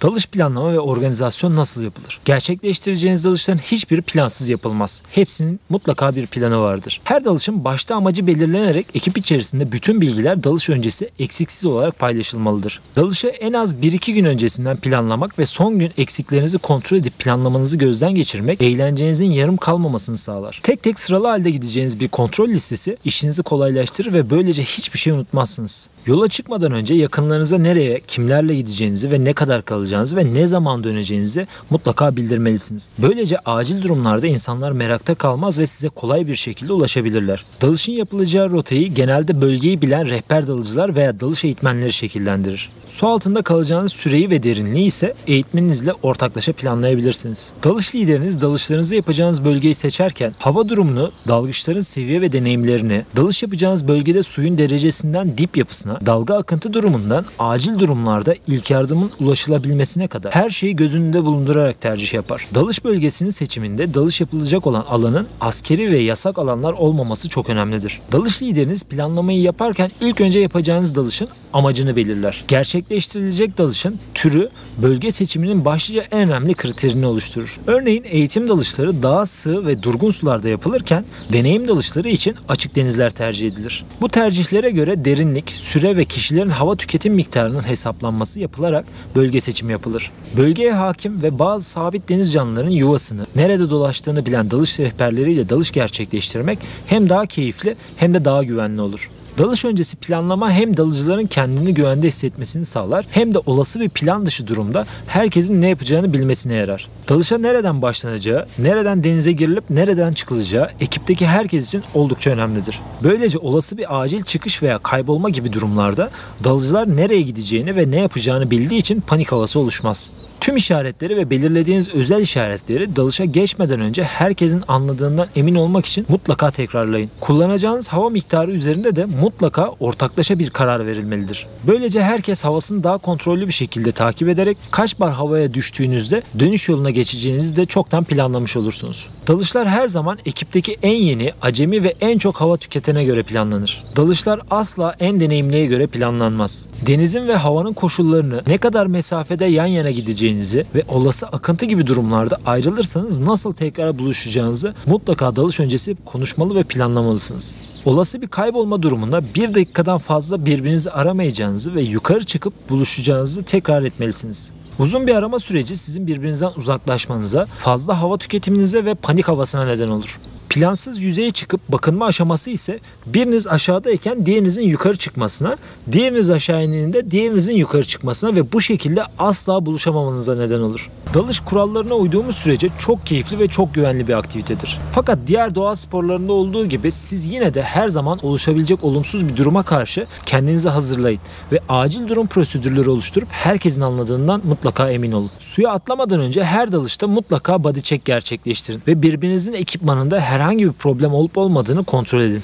Dalış planlama ve organizasyon nasıl yapılır? Gerçekleştireceğiniz dalışların hiçbiri plansız yapılmaz. Hepsinin mutlaka bir planı vardır. Her dalışın başta amacı belirlenerek ekip içerisinde bütün bilgiler dalış öncesi eksiksiz olarak paylaşılmalıdır. Dalışı en az 1-2 gün öncesinden planlamak ve son gün eksiklerinizi kontrol edip planlamanızı gözden geçirmek eğlencenizin yarım kalmamasını sağlar. Tek tek sıralı halde gideceğiniz bir kontrol listesi işinizi kolaylaştırır ve böylece hiçbir şey unutmazsınız. Yola çıkmadan önce yakınlarınıza nereye, kimlerle gideceğinizi ve ne kadar kalacağınızı ve ne zaman döneceğinizi mutlaka bildirmelisiniz. Böylece acil durumlarda insanlar merakta kalmaz ve size kolay bir şekilde ulaşabilirler. Dalışın yapılacağı rotayı genelde bölgeyi bilen rehber dalıcılar veya dalış eğitmenleri şekillendirir. Su altında kalacağınız süreyi ve derinliği ise eğitmeninizle ortaklaşa planlayabilirsiniz. Dalış lideriniz dalışlarınızı yapacağınız bölgeyi seçerken hava durumunu, dalgıçların seviye ve deneyimlerini, dalış yapacağınız bölgede suyun derecesinden dip yapısına, dalga akıntı durumundan acil durumlarda ilk yardımın ulaşılabilmesine kadar her şeyi göz önünde bulundurarak tercih yapar. Dalış bölgesinin seçiminde dalış yapılacak olan alanın askeri ve yasak alanlar olmaması çok önemlidir. Dalış lideriniz planlamayı yaparken ilk önce yapacağınız dalışın amacını belirler. Gerçekleştirilecek dalışın türü bölge seçiminin başlıca en önemli kriterini oluşturur. Örneğin eğitim dalışları daha sığ ve durgun sularda yapılırken deneyim dalışları için açık denizler tercih edilir. Bu tercihlere göre derinlik, süre ve kişilerin hava tüketim miktarının hesaplanması yapılarak bölge seçimi yapılır. Bölgeye hakim ve bazı sabit deniz canlılarının yuvasını, nerede dolaştığını bilen dalış rehberleriyle dalış gerçekleştirmek hem daha keyifli hem de daha güvenli olur. Dalış öncesi planlama hem dalıcıların kendini güvende hissetmesini sağlar hem de olası bir plan dışı durumda herkesin ne yapacağını bilmesine yarar. Dalışa nereden başlanacağı, nereden denize girilip nereden çıkılacağı ekipteki herkes için oldukça önemlidir. Böylece olası bir acil çıkış veya kaybolma gibi durumlarda dalıcılar nereye gideceğini ve ne yapacağını bildiği için panik havası oluşmaz. Tüm işaretleri ve belirlediğiniz özel işaretleri dalışa geçmeden önce herkesin anladığından emin olmak için mutlaka tekrarlayın. Kullanacağınız hava miktarı üzerinde de mutlaka ortaklaşa bir karar verilmelidir. Böylece herkes havasını daha kontrollü bir şekilde takip ederek kaç bar havaya düştüğünüzde dönüş yoluna geçeceğinizi de çoktan planlamış olursunuz. Dalışlar her zaman ekipteki en yeni, acemi ve en çok hava tüketene göre planlanır. Dalışlar asla en deneyimliye göre planlanmaz. Denizin ve havanın koşullarını, ne kadar mesafede yan yana gideceğinizi ve olası akıntı gibi durumlarda ayrılırsanız nasıl tekrar buluşacağınızı mutlaka dalış öncesi konuşmalı ve planlamalısınız. Olası bir kaybolma durumunda 1 dakikadan fazla birbirinizi aramayacağınızı ve yukarı çıkıp buluşacağınızı tekrar etmelisiniz. Uzun bir arama süreci sizin birbirinizden uzaklaşmanıza, fazla hava tüketiminize ve panik havasına neden olur. Plansız yüzeye çıkıp bakınma aşaması ise biriniz aşağıdayken diğerinizin yukarı çıkmasına, diğeriniz aşağı indiğinde diğerinizin yukarı çıkmasına ve bu şekilde asla buluşamamanıza neden olur. Dalış kurallarına uyduğumuz sürece çok keyifli ve çok güvenli bir aktivitedir. Fakat diğer doğa sporlarında olduğu gibi siz yine de her zaman oluşabilecek olumsuz bir duruma karşı kendinizi hazırlayın ve acil durum prosedürleri oluşturup herkesin anladığından mutlaka emin olun. Suya atlamadan önce her dalışta mutlaka body check gerçekleştirin ve birbirinizin ekipmanında herhangi bir problem olup olmadığını kontrol edin.